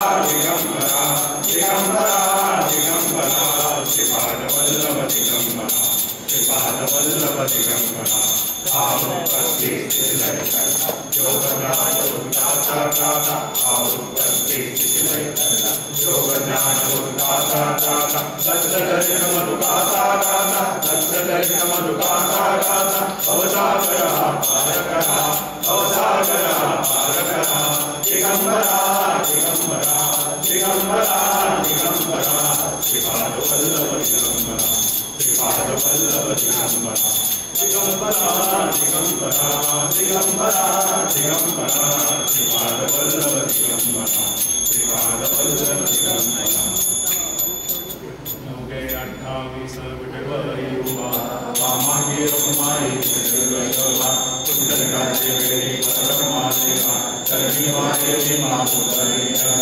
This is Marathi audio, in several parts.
दिगंबरा दिगंबरा दिगंबरा श्रीपाद वल्लभ दिगंबरा श्रीपाद वल्लभ दिगंबरा आरुपति चिलय योगज्ञान दाता दाता आरुपति चिलय योगज्ञान दाता दाता सत्सदर्शन मधुकाता दाता सत्सदर्शन मधुकाता दाता अवसागरा पारकरा अवसागरा पारकरा दिगंबरा दिगंबरा दिगंबरा दिगंबरा श्रीपाद वल्लभ दिगंबरा श्रीपाद वल्लभ दिगंबरा दिगंबरा दिगंबरा दिगंबरा दिगंबरा श्रीपाद वल्लभ दिगंबरा श्रीपाद वल्लभ दिगंबरा नौके 28 विठ्ठलयुवा वामागे रघुमाई विठ्ठलयुवा कुंडलकाचे वेळी परमादेवा चरणी वाहे भीमा पुतळीला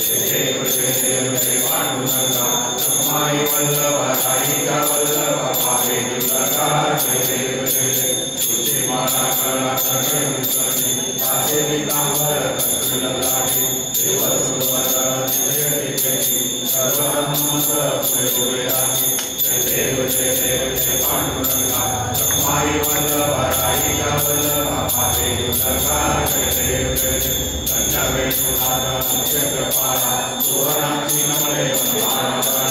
जय देव जय पांडुरंगा रघुमाई वल्लभा साईचा वल्लभा पावे दुर्गा जय देव जय तुझे माला कळा सगळे मुसली आसे विकांबर करुणलागी देव सुंदर जय देवी सर्वमंत्र प्रयोगयागी जय देव जय पांडुरंगा रघुमाई वल्लभा साईचा वल्लभा पावे दुर्गा जय देव जय वेणुनाद नक्षत्रपाला सुवर्णाक्षी नमले वनमाला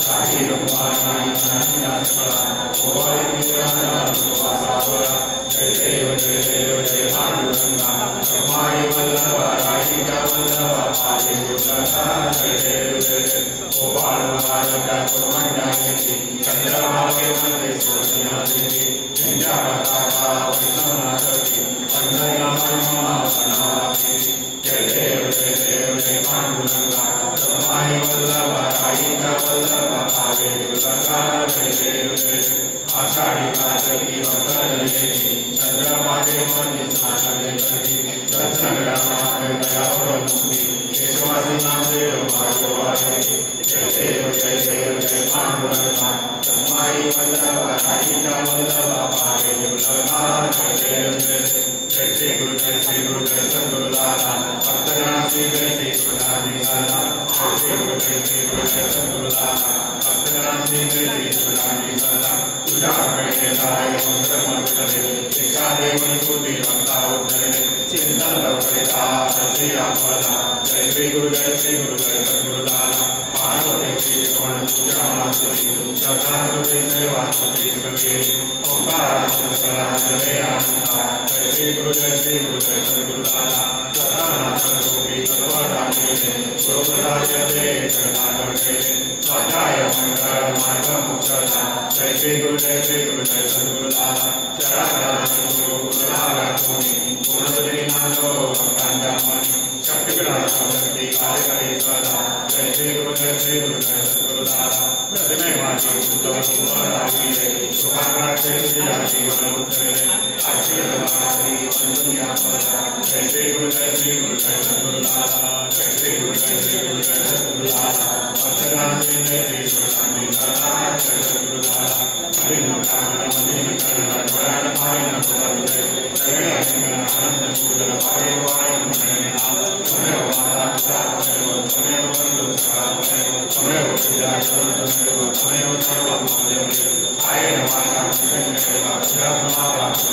साई रघुमाई नंदनस्मरा ओवाई निराला सुवासावरा जय देव जय पांडुरंगा रघुमाई वल्लभा साईचा वल्लभा पावे दुर्गा जय देव जय गोपाल बालका कुर्मण्येति चंद्रभागे मध्ये सोनियादेवी निंजापताका वैष्णवनाथकी वंदयामि जय देव जय पांडुरंगा रघुमाई वल्लभा साईचा वल्लभा पावे दुर्गा जय देव जय आषाढी कार्तिकी वंदनेति चंद्रभागे मध्ये स्नानलेति दर्शनग्रामाय दयावरमुक्ति केशवासी नामदेव भागवादेति जय देव जय पांडुरंगा रघुमाई वल्लभा साईचा वल्लभा पावे दुर्गा जय देव जय श्री गुरु जय सद्गुरु लाला भक्तगण श्री जय सुधारी लाला श्री गुरु जय सद्गुरु लाला भक्तगण श्री जय सुधारी लाला तुझा करके लाए मंत्र मंत्र शिक्षा देवन सुधि भक्ता उद्धरे चिंतन लवकता श्री आपदा जय श्री गुरु जय सद्गुरु लाला पार्वती श्री कोण पूजा मातुरी सदा तुझे सेवा तुझी कबीर ओंकार सदा जय आनंदा जय श्री गुरु जय सद्गुरु लाला सदा नाथ रूपी सर्वदानी गुरुप्रदाय जय जगन्नाथ स्वाध्याय मंगल मार्ग मोक्षदा जय श्री गुरु जय सद्गुरु लाला चरण गुरु लाला मुनि पूर्णदे नाथो भक्तांजमनि शक्तिगण शक्ति कार्यकरी सदा जय श्री गुरु जय सद्गुरु लाला प्रतिमे वाची सुंदर सुंदरागी सुभागरा जय जीवन उद्धरे आशीर्वादी दुनिया पदा जय श्री गुरु जय सद्गुरु लाला जय श्री गुरु जय सद्गुरु लाला भक्तगण जय श्री सुधारी लाला जय सद्गुरु लाला हरि नाम मंदिर करण वरण भाई नमः जय सिंह आनंद पूजन भाई भाई नमः समय माता पिता समय बंधु सखा समय पूजा समय सर्व आय माता पिता माता नारायण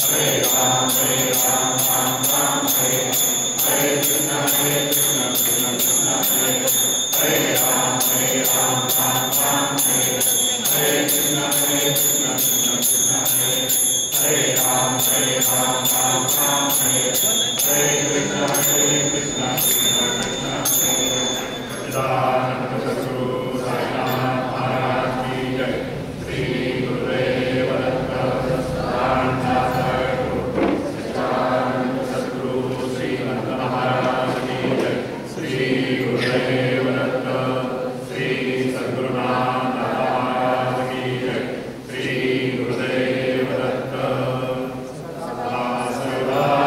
श्री राम हरे राम राम राम हरे कृष्ण कृष्ण कृष्ण हरे राम राम राम हरे कृष्ण कृष्ण कृष्ण हरे राम राम राम हरे कृष्ण कृष्ण कृष्ण सदानंद सद्गुरु साईनाथ महाराज की जय श्री गुरुदेव दत्त सदानंद सद्गुरु श्रीमंत महाराज की जय श्री गुरुदेव दत्त श्री सद्गुरुनाथ महाराज की जय श्री गुरुदेव दत्त सदा सर्वदा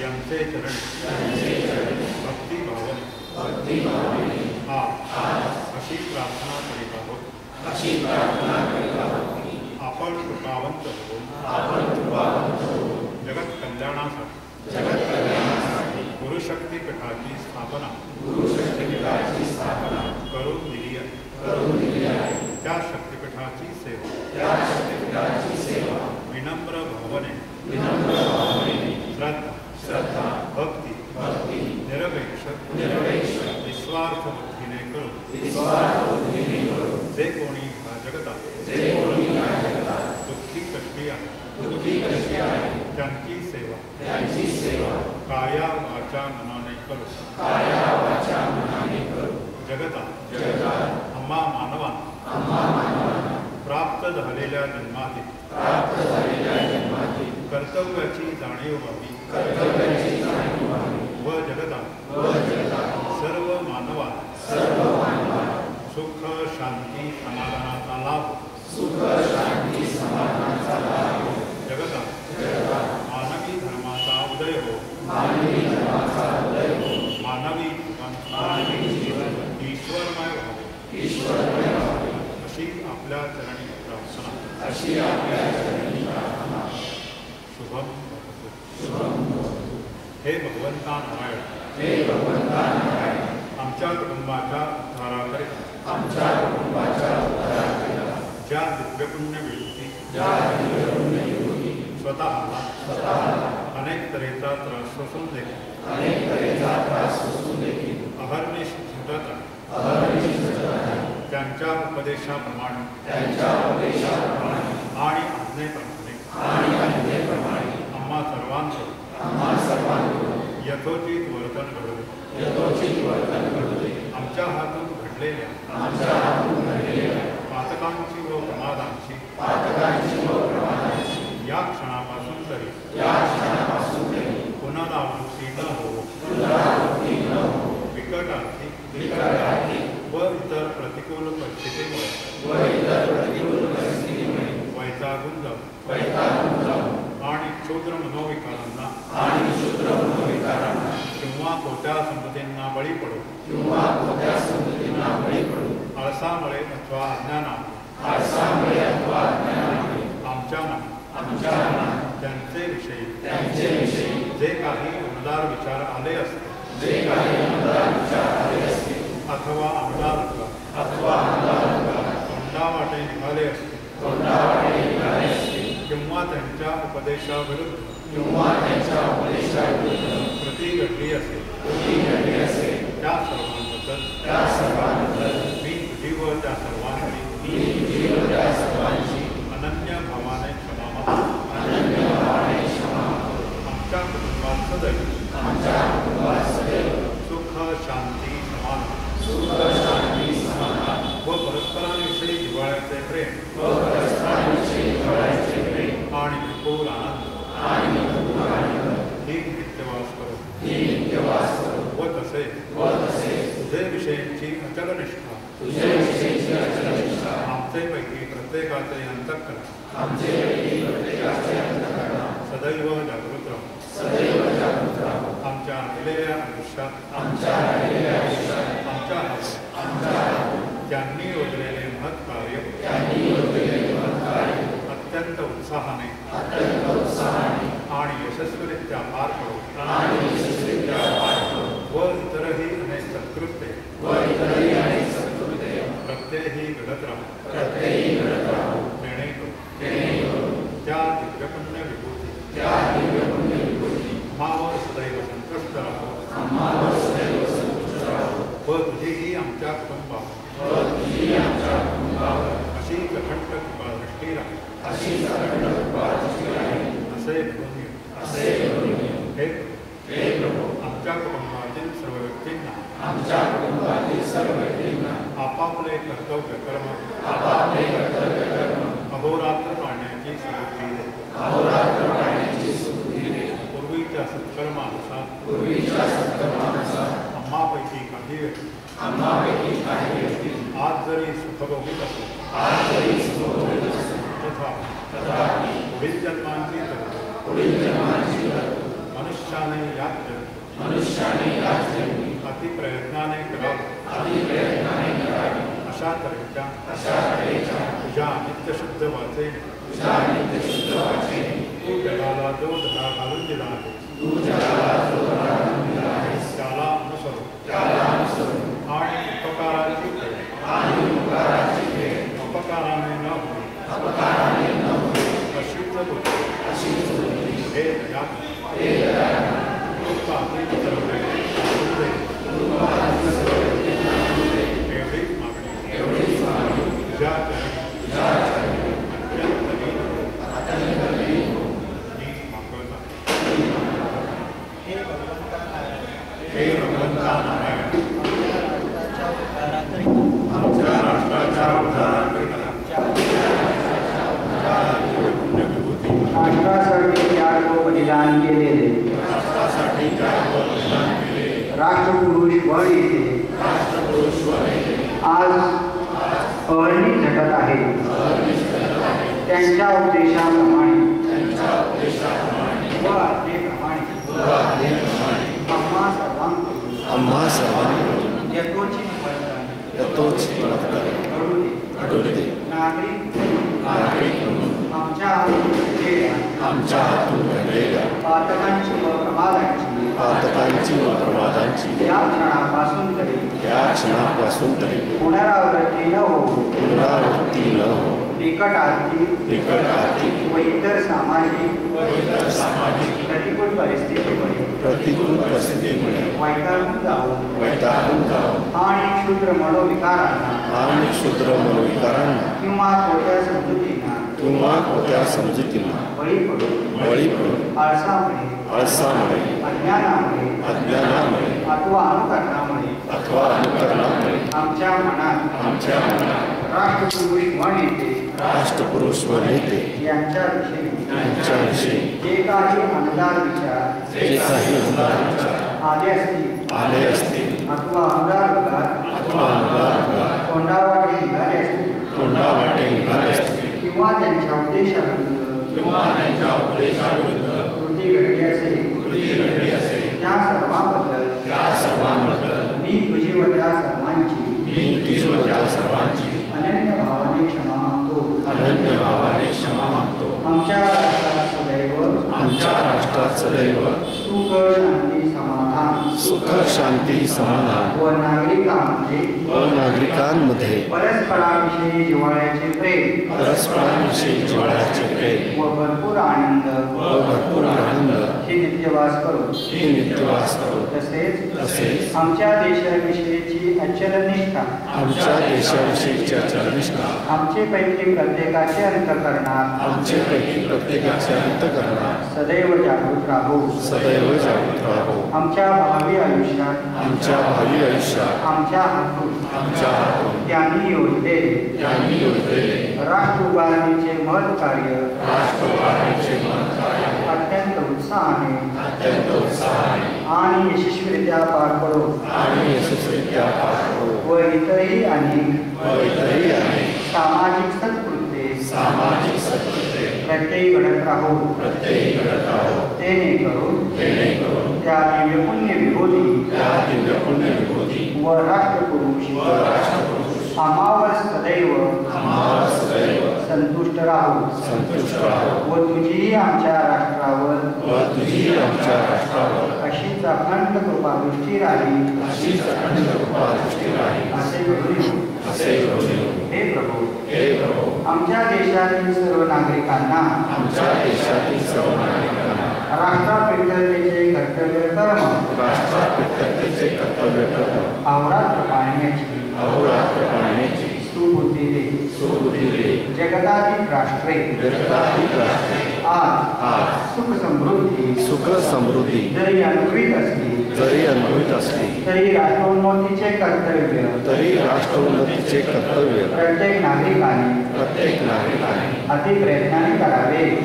यांचे चरणी भक्तिभावने अशी प्रार्थना करीत आहोत. आपण कृपावंत होऊन जगत कल्याणासाठी गुरुशक्ती पीठाची स्थापना करून दिली आहे. त्या शक्तिपीठाची सेवा विनम्र भावने श्रद्धा भक्ती निरपेक्ष निस्वार्थ बुद्धीने करून जे कोणी जगतात दुःखी कष्टी आहे त्यांची सेवा काया वाचा मनाने करू. जगतात आम्हा मानवांना प्राप्त झालेल्या जन्मातील कर्तव्याची जाणीव व्हावी व जगतात सर्व मानवांना सुख शांती समाधानाचा लाभ जगतात मानवी धर्माचा उदय हो. मानवी जीवन ईश्वरमय व्हावे अशी आपल्या चरणी प्रार्थना. शुभम हे भगवंता नारायण आमच्या कुटुंबाच्या उद्धाराकरिता ज्या दिव्यपुण्य विभूती स्वतःला अनेक तऱ्हेचा त्रास सोसून देखील अहर्निश झटत त्यांच्या उपदेशाप्रमाणे आणि आज्ञेप्रमाणे आम्हा सर्वांचं यथोचित वर्तन घडवले. आमच्या हातून घडलेल्या पातकांची व प्रमादांची या क्षणापासून तरी पुनरावृत्ती न हो. बिकट आर्थिक व इतर प्रतिकूल परिस्थितीमुळे वैतागून जाऊ आणि क्षुद्र मनोविकारांना किंवा खोट्या संगतींना बळी पडू आळसामुळे अथवा अज्ञानामुळे आमच्या मनात त्यांचे विषयी जे काही उमदार विचार आले असते अथवा आमदार तोंडावाटे निघाले असते किंवा त्यांच्या उपदेशाविरुद्ध कृती घडली असेल त्या सर्वांबद्दल मी तुझी व त्या सर्वांची अनन्य भावाने क्षमा आमच्या कुटुंबात सदैव सुख शांती समाधान व परस्परांविषयी जिव्हाळ्याचे प्रेम आणि विपुल आनंद ही नित्यवास करो व तसे तुझे विषयीची अचल निष्ठा आमचेपैकी प्रत्येकाचे अंतःकरण सदैव जागृत राहू. आमच्या राहिलेल्या आयुष्यात आमच्या त्यांनी योजलेले महत् कार्य अत्यंत उत्साहाने आणि यशस्वीरित्या पार पडू व इतरही अनेक सत्कृत्ये प्रत्ययही घडत राहू त्या दिव्यपुण्य विभूती आम्हावर सदैव संतुष्ट राहो व तुझीही आमच्या कुटुंबावर अशी अखंड कृपा दृष्टी राहील असे हे आमच्या कुटुंबातील सर्व व्यक्तींना आपापले कर्तव्य कर्म अहोरात्र पाळण्याची सुबुद्धी दे. पूर्वीच्या सत्कर्मानुसार आम्हापैकी काही व्यक्ती आज जरी सुखभोगीत असो तथा पुढील जन्मांची मनुष्याने याच जन्मी अतिप्रयत्नाने करावे अशा तऱ्हेच्या तुझ्या नित्यशुद्ध वाचेने तू जगाला जो धडा घालून दिला आहे त्याला अनुसरून आणि उपकाराची अपकाराने न होणे अशीच बुद्धी हे एवढीच मागणी तुझ्या हे भगवंता नारायण आमच्या राष्ट्राच्या उद्धाराकरिता राष्ट्रासाठी त्याग व बलिदान केलेले राष्ट्रपुरुष वन येथे आज अहर्णी झटत आहे. त्यांच्या उपदेशाप्रमाणे व आज्ञेप्रमाणे आम्हा सर्वांकडून यथोचित नागरिक आमच्या हातून घडलेल्या पातकांची व प्रमादांची या क्षणापासून तरी पुनरावृत्ती न हो बिकट आर्थिक व इतर सामाजिक प्रतिकूल परिस्थितीमुळे वैतागून जाऊन आणि क्षुद्र मनोविकारांना किंवा खोट्या समजुतींना बळी पडून आळसामुळे अज्ञानामुळे अथवा अनुकरणामुळे आमच्या मनात राष्ट्रपुरुष व नेते यांच्याविषयी जे काही अंधार विचार आले असतील अथवा अंधार तोंडावाटे निघाले असतील किंवा त्यांच्या उद्देशाविरुद्ध कृती घडली असेल त्या सर्वांबद्दल मी तुझी व त्या सर्वांची अनन्य भावाने क्षमा मागतो. आमच्या राष्ट्रात सदैव सुख शांती समाधान व नागरिकांमध्ये परस्पराविषयी जिव्हाळ्याचे प्रेम व भरपूर आनंद हे नित्यवास करू. तसेच आमच्या देशाविषयीची अचल निष्ठा आमचे पैकी प्रत्येकाचे अंतःकरणात सदैव जागृत राहू. आमच्या भावी आयुष्यात आमच्या हातून त्यांनी योजलेले राष्ट्र उभारणीचे महत् कार्य अत्यंत उत्साहाने आणि यशस्वीरित्या पार पडो व इतरही अनेक सामाजिक सत्कृत्ये प्रत्ययी घडत राहू. तेने करून त्या दिव्य पुण्य विरोधी व राष्ट्रपुरुष आम्हावर सदैव संतुष्ट राहू व तुझीही आमच्या राष्ट्रावर अशीच अखंड कृपादृष्टी राही असे करू. हे प्रभू आमच्या देशातील सर्व नागरिकांना राष्ट्रापिततेचे कर्तव्य कर्म अहोरात्र पाळण्याची सुबुद्धी दे. जगतातील राष्ट्रे आज सुख समृद्धी जरी अनुभवित असली जरी अनुभूत असली तरी राष्ट्रोन्नतीचे कर्तव्य प्रत्येक नागरिकाने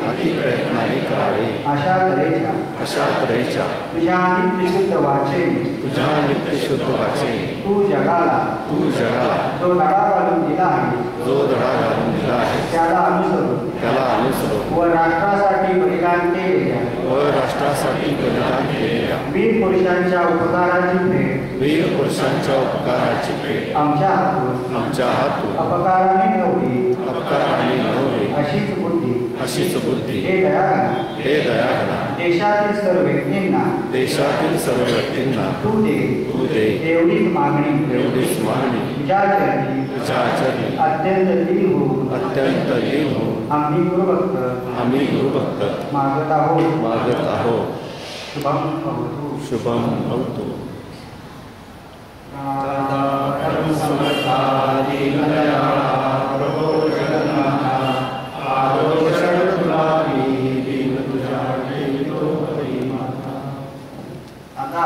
अतिप्रयत्नाने करावे अशा तऱ्हेच्या तुझ्या नित्यशुद्ध वाचे तू जगाला जो धडा घालून दिला आहे त्याला अनुसरून व राष्ट्रासाठी बलिदान केलेल्या वीर पुरुषांच्या उपकाराची भेट आमच्या हातून अपकाराने नव्हे अशीच बुद्धी हे दयाघना देशातील सर्व व्यक्तींना तू दे एवढीच मागणी तुझ्या चरणी अत्यंत लीन होऊन आम्ही गुरुभक्त मागत आहोत. शुभम भवतु. आता